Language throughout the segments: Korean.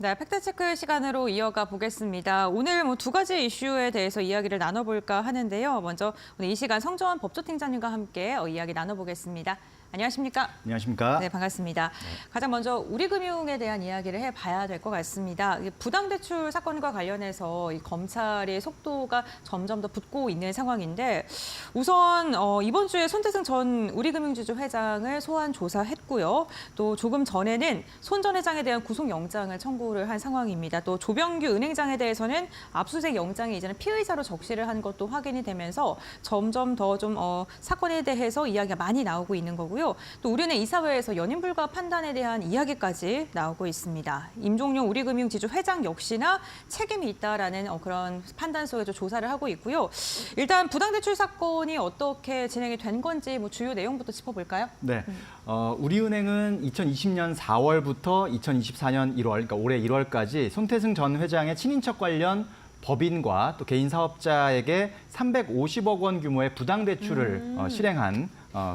네, 팩트체크 시간으로 이어가 보겠습니다. 오늘 두 가지 이슈에 대해서 이야기를 나눠볼까 하는데요. 먼저 오늘 이 시간 성조원 법조팀장님과 함께 이야기 나눠보겠습니다. 안녕하십니까? 안녕하십니까? 네, 반갑습니다. 가장 먼저 우리금융에 대한 이야기를 해봐야 될 것 같습니다. 부당대출 사건과 관련해서 이 검찰의 속도가 점점 더 붙고 있는 상황인데 우선 이번 주에 손태승 전 우리금융지주 회장을 소환 조사했고요. 또 조금 전에는 손 전 회장에 대한 구속영장을 청구를 한 상황입니다. 또 조병규 은행장에 대해서는 압수수색 영장이 이제는 피의자로 적시를 한 것도 확인이 되면서 점점 더 좀 사건에 대해서 이야기가 많이 나오고 있는 거고요. 또 우리는 이사회에서 연임 불가 판단에 대한 이야기까지 나오고 있습니다. 임종용 우리금융지주 회장 역시나 책임이 있다라는 그런 판단 속에서 조사를 하고 있고요. 일단 부당대출 사건이 어떻게 진행이 된 건지 주요 내용부터 짚어볼까요? 네, 우리은행은 2020년 4월부터 2024년 1월, 그러니까 올해 1월까지 손태승 전 회장의 친인척 관련 법인과 또 개인 사업자에게 350억 원 규모의 부당대출을 실행한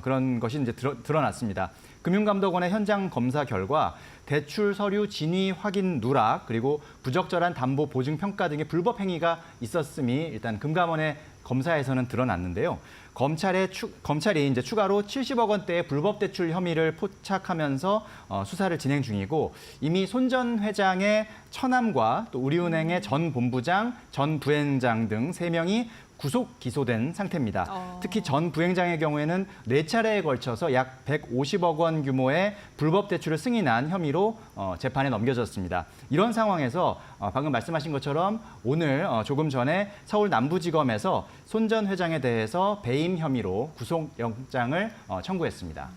그런 것이 이제 드러났습니다. 금융감독원의 현장 검사 결과 대출 서류 진위 확인 누락 그리고 부적절한 담보 보증 평가 등의 불법 행위가 있었음이 일단 금감원의 검사에서는 드러났는데요. 검찰이 이제 추가로 70억 원대의 불법 대출 혐의를 포착하면서 수사를 진행 중이고 이미 손 전 회장의 처남과 또 우리은행의 전 본부장, 전 부행장 등 3명이 구속 기소된 상태입니다. 특히 전 부행장의 경우에는 4차례에 걸쳐서 약 150억 원 규모의 불법 대출을 승인한 혐의로 재판에 넘겨졌습니다. 이런 상황에서 방금 말씀하신 것처럼 오늘 조금 전에 서울 남부지검에서 손 전 회장에 대해서 배임 혐의로 구속영장을 청구했습니다.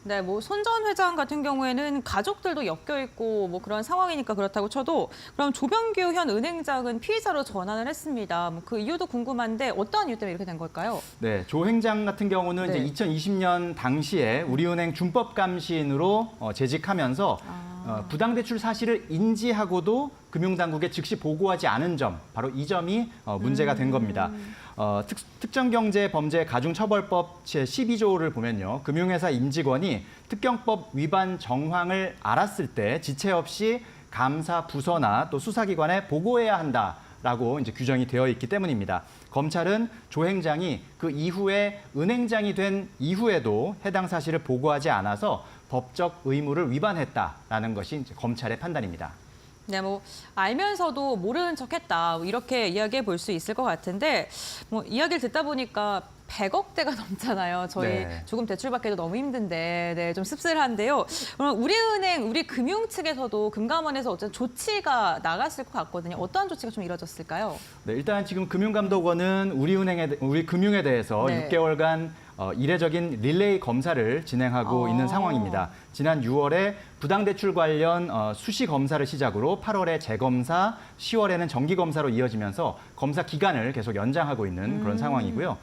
네, 손 전 회장 같은 경우에는 가족들도 엮여 있고 그런 상황이니까 그렇다고 쳐도 그럼 조병규 현 은행장은 피의자로 전환을 했습니다. 그 이유도 궁금한데 어떠한 이유 때문에 이렇게 된 걸까요? 네, 조 행장 같은 경우는 네. 이제 2020년 당시에 우리은행 준법감시인으로 재직하면서 부당대출 사실을 인지하고도 금융당국에 즉시 보고하지 않은 점, 바로 이 점이 문제가 된 겁니다. 특정경제범죄가중처벌법 제12조를 보면요. 금융회사 임직원이 특경법 위반 정황을 알았을 때 지체 없이 감사 부서나 또 수사기관에 보고해야 한다라고 이제 규정이 되어 있기 때문입니다. 검찰은 조 행장이 그 이후에 은행장이 된 이후에도 해당 사실을 보고하지 않아서 법적 의무를 위반했다라는 것이 이제 검찰의 판단입니다. 네, 알면서도 모르는 척했다 이렇게 이야기해 볼 수 있을 것 같은데 이야기를 듣다 보니까 100억대가 넘잖아요. 저희 네. 조금 대출받기도 너무 힘든데 네, 좀 씁쓸한데요. 그럼 우리은행, 우리금융 측에서도 금감원에서 어떤 조치가 나갔을 것 같거든요. 어떠한 조치가 좀 이뤄졌을까요? 네, 일단 지금 금융감독원은 우리금융에 대해서 네. 6개월간 이례적인 릴레이 검사를 진행하고 있는 상황입니다. 지난 6월에 부당대출 관련 수시 검사를 시작으로 8월에 재검사, 10월에는 정기검사로 이어지면서 검사 기간을 계속 연장하고 있는 그런 상황이고요.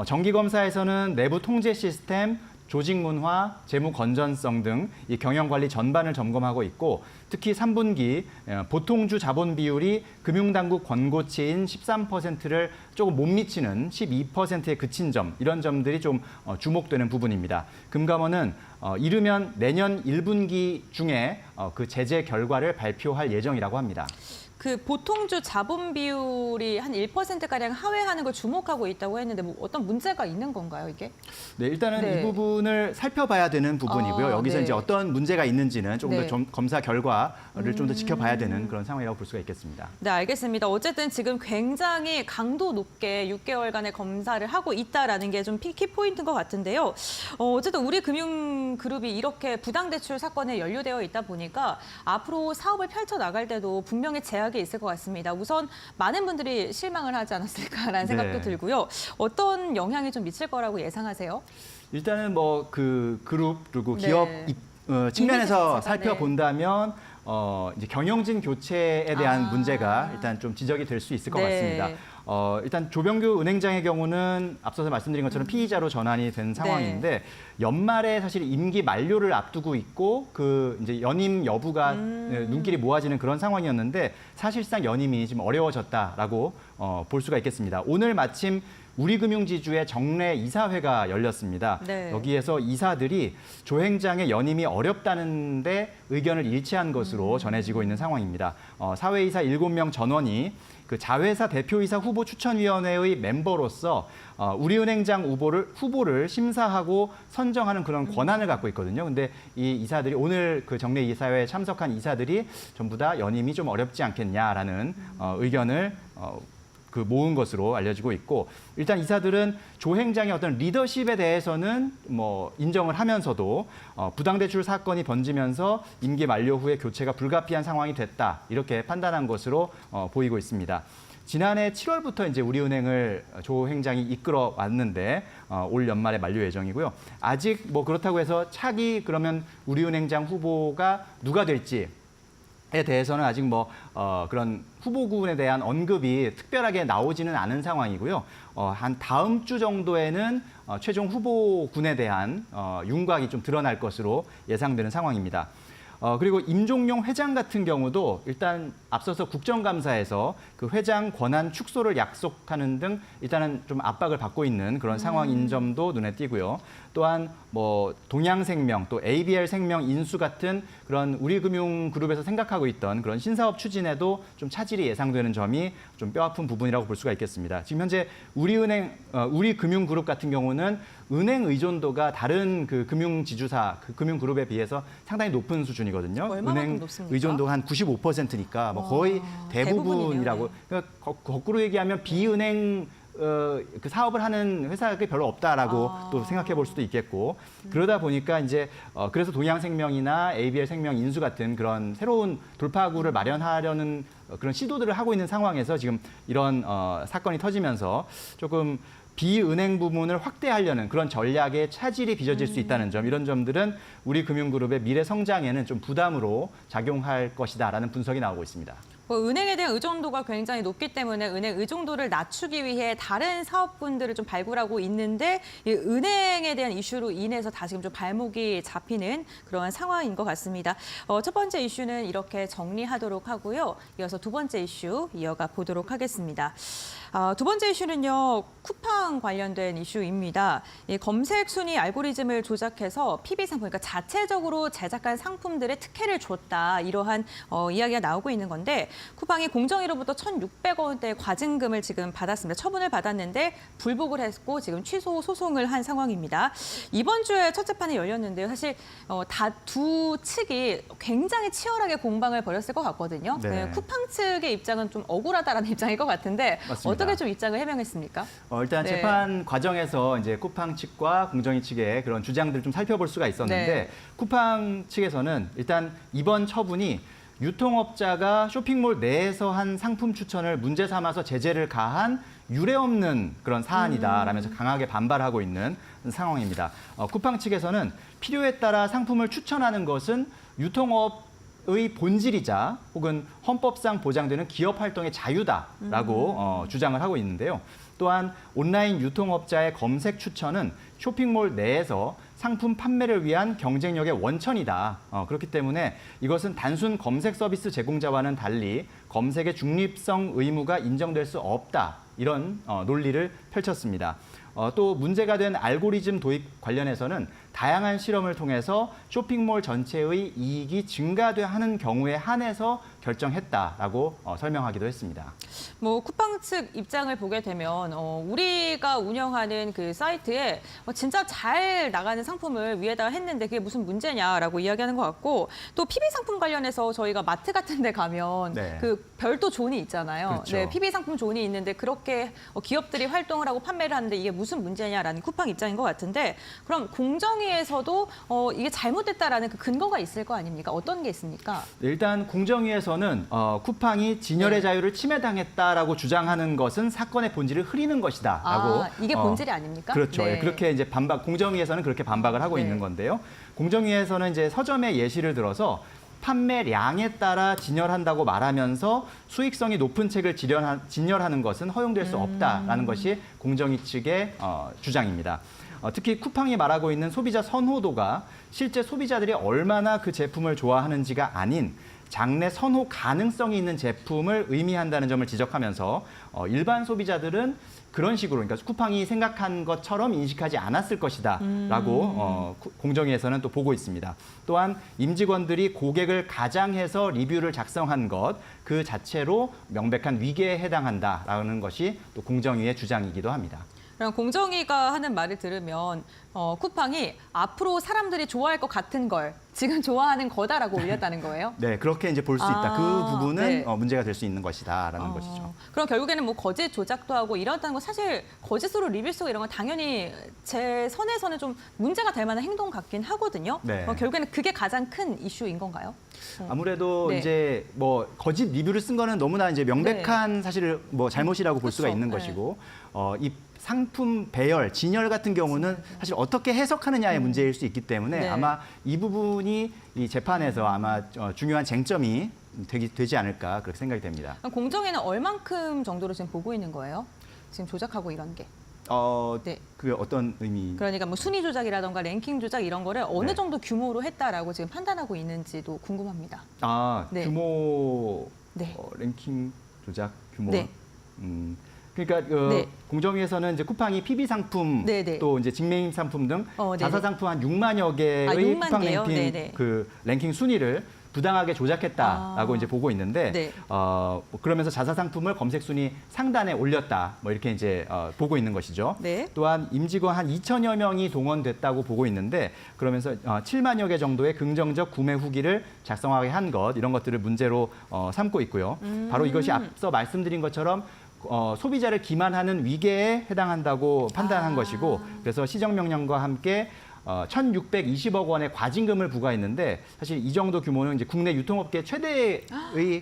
정기검사에서는 내부 통제 시스템, 조직 문화, 재무 건전성 등 이 경영 관리 전반을 점검하고 있고 특히 3분기 보통주 자본 비율이 금융당국 권고치인 13%를 조금 못 미치는 12%에 그친 점 이런 점들이 좀 주목되는 부분입니다. 금감원은 이르면 내년 1분기 중에 그 제재 결과를 발표할 예정이라고 합니다. 그 보통주 자본 비율이 한 1%가량 하회하는 걸 주목하고 있다고 했는데 어떤 문제가 있는 건가요, 이게? 네, 일단은 네. 이 부분을 살펴봐야 되는 부분이고요. 여기서 네. 이제 어떤 문제가 있는지는 조금 네. 더 검사 결과를 좀 더 지켜봐야 되는 그런 상황이라고 볼 수가 있겠습니다. 네, 알겠습니다. 어쨌든 지금 굉장히 강도 높게 6개월간의 검사를 하고 있다라는 게 좀 키포인트인 것 같은데요. 어쨌든 우리금융그룹이 이렇게 부당대출 사건에 연루되어 있다 보니까 앞으로 사업을 펼쳐나갈 때도 분명히 제약이 있을 것 같습니다. 우선 많은 분들이 실망을 하지 않았을까라는 생각도 네. 들고요. 어떤 영향이 좀 미칠 거라고 예상하세요? 일단은 그 그룹 그리고 네. 기업 측면에서 자체가, 살펴본다면 이제 경영진 교체에 대한 문제가 일단 좀 지적이 될 수 있을 것 네. 같습니다. 일단 조병규 은행장의 경우는 앞서서 말씀드린 것처럼 피의자로 전환이 된 상황인데 연말에 사실 임기 만료를 앞두고 있고 그 이제 연임 여부가 눈길이 모아지는 그런 상황이었는데 사실상 연임이 지금 어려워졌다라고 볼 수가 있겠습니다. 오늘 마침 우리금융지주의 정례 이사회가 열렸습니다. 네. 여기에서 이사들이 조행장의 연임이 어렵다는데 의견을 일치한 것으로 전해지고 있는 상황입니다. 사회이사 7명 전원이 그 자회사 대표이사 후보 추천위원회의 멤버로서 우리은행장 후보를 심사하고 선정하는 그런 권한을 갖고 있거든요. 근데 이 이사들이 오늘 그 정례 이사회에 참석한 이사들이 전부 다 연임이 좀 어렵지 않겠냐라는 의견을 그 모은 것으로 알려지고 있고, 일단 이사들은 조행장의 어떤 리더십에 대해서는 뭐 인정을 하면서도 부당대출 사건이 번지면서 임기 만료 후에 교체가 불가피한 상황이 됐다, 이렇게 판단한 것으로 보이고 있습니다. 지난해 7월부터 이제 우리은행을 조행장이 이끌어 왔는데 올 연말에 만료 예정이고요. 아직 뭐 그렇다고 해서 차기 그러면 우리은행장 후보가 누가 될지 에 대해서는 아직 뭐 그런 후보군에 대한 언급이 특별하게 나오지는 않은 상황이고요. 한 다음 주 정도에는 최종 후보군에 대한 윤곽이 좀 드러날 것으로 예상되는 상황입니다. 그리고 임종용 회장 같은 경우도 일단 앞서서 국정감사에서 그 회장 권한 축소를 약속하는 등 일단은 좀 압박을 받고 있는 그런 상황인 점도 눈에 띄고요. 또한 뭐 동양생명 또 ABL생명 인수 같은 그런 우리금융그룹에서 생각하고 있던 그런 신사업 추진에도 좀 차질이 예상되는 점이 좀 뼈아픈 부분이라고 볼 수가 있겠습니다. 지금 현재 우리금융그룹 같은 경우는 은행 의존도가 다른 그 금융지주사, 그 금융그룹에 비해서 상당히 높은 수준이거든요. 얼마만큼 은행 높습니까? 의존도가 한 95%니까 뭐 거의 대부분이라고. 그러니까 거꾸로 얘기하면 비은행 그 사업을 하는 회사가 별로 없다라고 또 생각해 볼 수도 있겠고, 그러다 보니까 이제 그래서 동양생명이나 ABL생명 인수 같은 그런 새로운 돌파구를 마련하려는 그런 시도들을 하고 있는 상황에서 지금 이런 사건이 터지면서 조금 비은행 부문을 확대하려는 그런 전략에 차질이 빚어질 수 있다는 점, 이런 점들은 우리 금융그룹의 미래 성장에는 좀 부담으로 작용할 것이다라는 분석이 나오고 있습니다. 은행에 대한 의존도가 굉장히 높기 때문에 은행 의존도를 낮추기 위해 다른 사업군들을 좀 발굴하고 있는데, 이 은행에 대한 이슈로 인해서 다시금 좀 발목이 잡히는 그러한 상황인 것 같습니다. 첫 번째 이슈는 이렇게 정리하도록 하고요. 이어서 두 번째 이슈 이어가 보도록 하겠습니다. 두 번째 이슈는요, 쿠팡 관련된 이슈입니다. 이 검색 순위 알고리즘을 조작해서 PB 상품, 그러니까 자체적으로 제작한 상품들의 특혜를 줬다, 이러한 이야기가 나오고 있는 건데, 쿠팡이 공정위로부터 1,600원대 과징금을 지금 받았습니다. 처분을 받았는데 불복을 했고 지금 취소 소송을 한 상황입니다. 이번 주에 첫 재판이 열렸는데요. 사실 두 측이 굉장히 치열하게 공방을 벌였을 것 같거든요. 네. 쿠팡 측의 입장은 좀 억울하다라는 입장일 것 같은데, 맞습니다. 어떻게 좀 입장을 해명했습니까? 일단 네. 재판 과정에서 이제 쿠팡 측과 공정위 측의 그런 주장들을 좀 살펴볼 수가 있었는데, 네. 쿠팡 측에서는 일단 이번 처분이 유통업자가 쇼핑몰 내에서 한 상품 추천을 문제 삼아서 제재를 가한 유례 없는 그런 사안이다라면서 강하게 반발하고 있는 상황입니다. 쿠팡 측에서는 필요에 따라 상품을 추천하는 것은 유통업의 본질이자 혹은 헌법상 보장되는 기업 활동의 자유다라고 주장을 하고 있는데요. 또한 온라인 유통업자의 검색 추천은 쇼핑몰 내에서 상품 판매를 위한 경쟁력의 원천이다. 그렇기 때문에 이것은 단순 검색 서비스 제공자와는 달리 검색의 중립성 의무가 인정될 수 없다. 이런 논리를 펼쳤습니다. 또 문제가 된 알고리즘 도입 관련해서는 다양한 실험을 통해서 쇼핑몰 전체의 이익이 증가하는 경우에 한해서 결정했다라고 설명하기도 했습니다. 뭐 쿠팡 측 입장을 보게 되면 우리가 운영하는 그 사이트에 진짜 잘 나가는 상품을 위에다가 했는데 그게 무슨 문제냐라고 이야기하는 것 같고, 또 PB 상품 관련해서 저희가 마트 같은 데 가면 네. 그 별도 존이 있잖아요. 그렇죠. 네, PB 상품 존이 있는데 그렇게 기업들이 활동을 하고 판매를 하는데 이게 무슨 문제냐라는 쿠팡 입장인 것 같은데, 그럼 공정위에서도 이게 잘못됐다라는 그 근거가 있을 거 아닙니까? 어떤 게 있습니까? 일단 공정위에서는 쿠팡이 진열의 자유를 침해당했다라고 주장하는 것은 사건의 본질을 흐리는 것이다라고. 이게 본질이 아닙니까? 그렇죠. 네. 예, 그렇게 이제 공정위에서는 그렇게 반박을 하고 네. 있는 건데요. 공정위에서는 이제 서점의 예시를 들어서 판매량에 따라 진열한다고 말하면서 수익성이 높은 책을 진열하는 것은 허용될 수 없다라는 것이 공정위 측의 주장입니다. 특히 쿠팡이 말하고 있는 소비자 선호도가 실제 소비자들이 얼마나 그 제품을 좋아하는지가 아닌 장래 선호 가능성이 있는 제품을 의미한다는 점을 지적하면서 일반 소비자들은 그런 식으로 그러니까 쿠팡이 생각한 것처럼 인식하지 않았을 것이다라고 공정위에서는 또 보고 있습니다. 또한 임직원들이 고객을 가장해서 리뷰를 작성한 것 그 자체로 명백한 위계에 해당한다라는 것이 또 공정위의 주장이기도 합니다. 그럼 공정위가 하는 말을 들으면 쿠팡이 앞으로 사람들이 좋아할 것 같은 걸 지금 좋아하는 거다라고 올렸다는 거예요? 네, 그렇게 이제 볼 수 있다. 그 부분은 네. 문제가 될 수 있는 것이다라는 것이죠. 그럼 결국에는 뭐 거짓 조작도 하고 이렇다는 건 사실 거짓으로 리뷰 쓰고 이런 건 당연히 제 선에서는 좀 문제가 될 만한 행동 같긴 하거든요. 네. 결국에는 그게 가장 큰 이슈인 건가요? 아무래도 네. 이제 뭐 거짓 리뷰를 쓴 거는 너무나 이제 명백한 사실 뭐 잘못이라고 볼 수가 그렇죠. 있는 네. 것이고 이 상품 배열, 진열 같은 경우는 사실 어떻게 해석하느냐의 문제일 수 있기 때문에 네. 아마 이 부분이 이 재판에서 아마 중요한 쟁점이 되지 않을까 그렇게 생각이 됩니다. 그럼 공정위는 얼만큼 정도로 지금 보고 있는 거예요? 지금 조작하고 이런 게. 네. 그 어떤 의미? 그러니까 뭐 순위 조작이라던가 랭킹 조작 이런 거를 어느 네. 정도 규모로 했다라고 지금 판단하고 있는지도 궁금합니다. 네. 규모 네. 랭킹 조작 규모. 네. 그러니까 네. 공정위에서는 이제 쿠팡이 PB 상품 네, 네. 또 이제 직매임 상품 등 네네. 자사 상품 한 6만여 개의 6만 쿠팡 개요? 랭킹 네네. 그 랭킹 순위를 부당하게 조작했다라고 이제 보고 있는데 네. 그러면서 자사 상품을 검색 순위 상단에 올렸다 뭐 이렇게 이제 보고 있는 것이죠. 네. 또한 임직원 한 2천여 명이 동원됐다고 보고 있는데 그러면서 7만여 개 정도의 긍정적 구매 후기를 작성하게 한 것 이런 것들을 문제로 삼고 있고요. 바로 이것이 앞서 말씀드린 것처럼 소비자를 기만하는 위계에 해당한다고 판단한 것이고 그래서 시정명령과 함께 1,620억 원의 과징금을 부과했는데 사실 이 정도 규모는 이제 국내 유통업계 최대의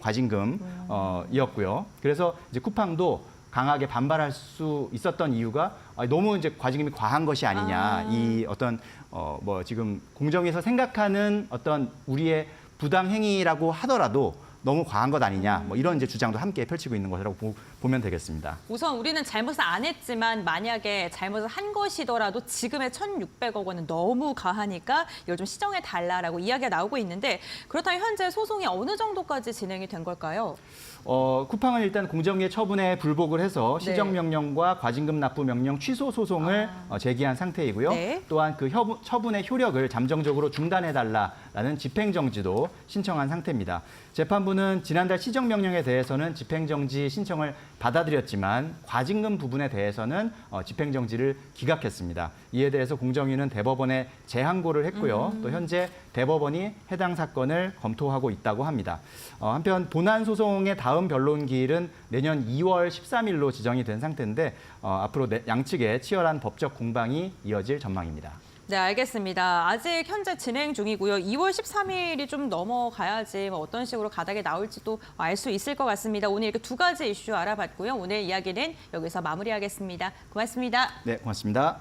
과징금이었고요. 그래서 이제 쿠팡도 강하게 반발할 수 있었던 이유가 너무 이제 과징금이 과한 것이 아니냐. 이 어떤 뭐 지금 공정에서 생각하는 어떤 우리의 부당 행위라고 하더라도 너무 과한 것 아니냐. 뭐 이런 이제 주장도 함께 펼치고 있는 것이라고 보면 되겠습니다. 우선 우리는 잘못을 안 했지만 만약에 잘못을 한 것이더라도 지금의 1,600억 원은 너무 가하니까 이걸 좀 시정해 달라라고 이야기가 나오고 있는데 그렇다면 현재 소송이 어느 정도까지 진행이 된 걸까요? 쿠팡은 일단 공정위의 처분에 불복을 해서 네. 시정명령과 과징금 납부 명령 취소 소송을 제기한 상태이고요. 네. 또한 그 처분의 효력을 잠정적으로 중단해달라라는 집행정지도 신청한 상태입니다. 재판부는 지난달 시정명령에 대해서는 집행정지 신청을 받아들였지만 과징금 부분에 대해서는 집행정지를 기각했습니다. 이에 대해서 공정위는 대법원에 재항고를 했고요. 또 현재 대법원이 해당 사건을 검토하고 있다고 합니다. 한편 본안 소송의 다음 변론 기일은 내년 2월 13일로 지정이 된 상태인데 앞으로 양측의 치열한 법적 공방이 이어질 전망입니다. 네, 알겠습니다. 아직 현재 진행 중이고요. 2월 13일이 좀 넘어가야지 뭐 어떤 식으로 가닥이 나올지도 알 수 있을 것 같습니다. 오늘 이렇게 두 가지 이슈 알아봤고요. 오늘 이야기는 여기서 마무리하겠습니다. 고맙습니다. 네, 고맙습니다.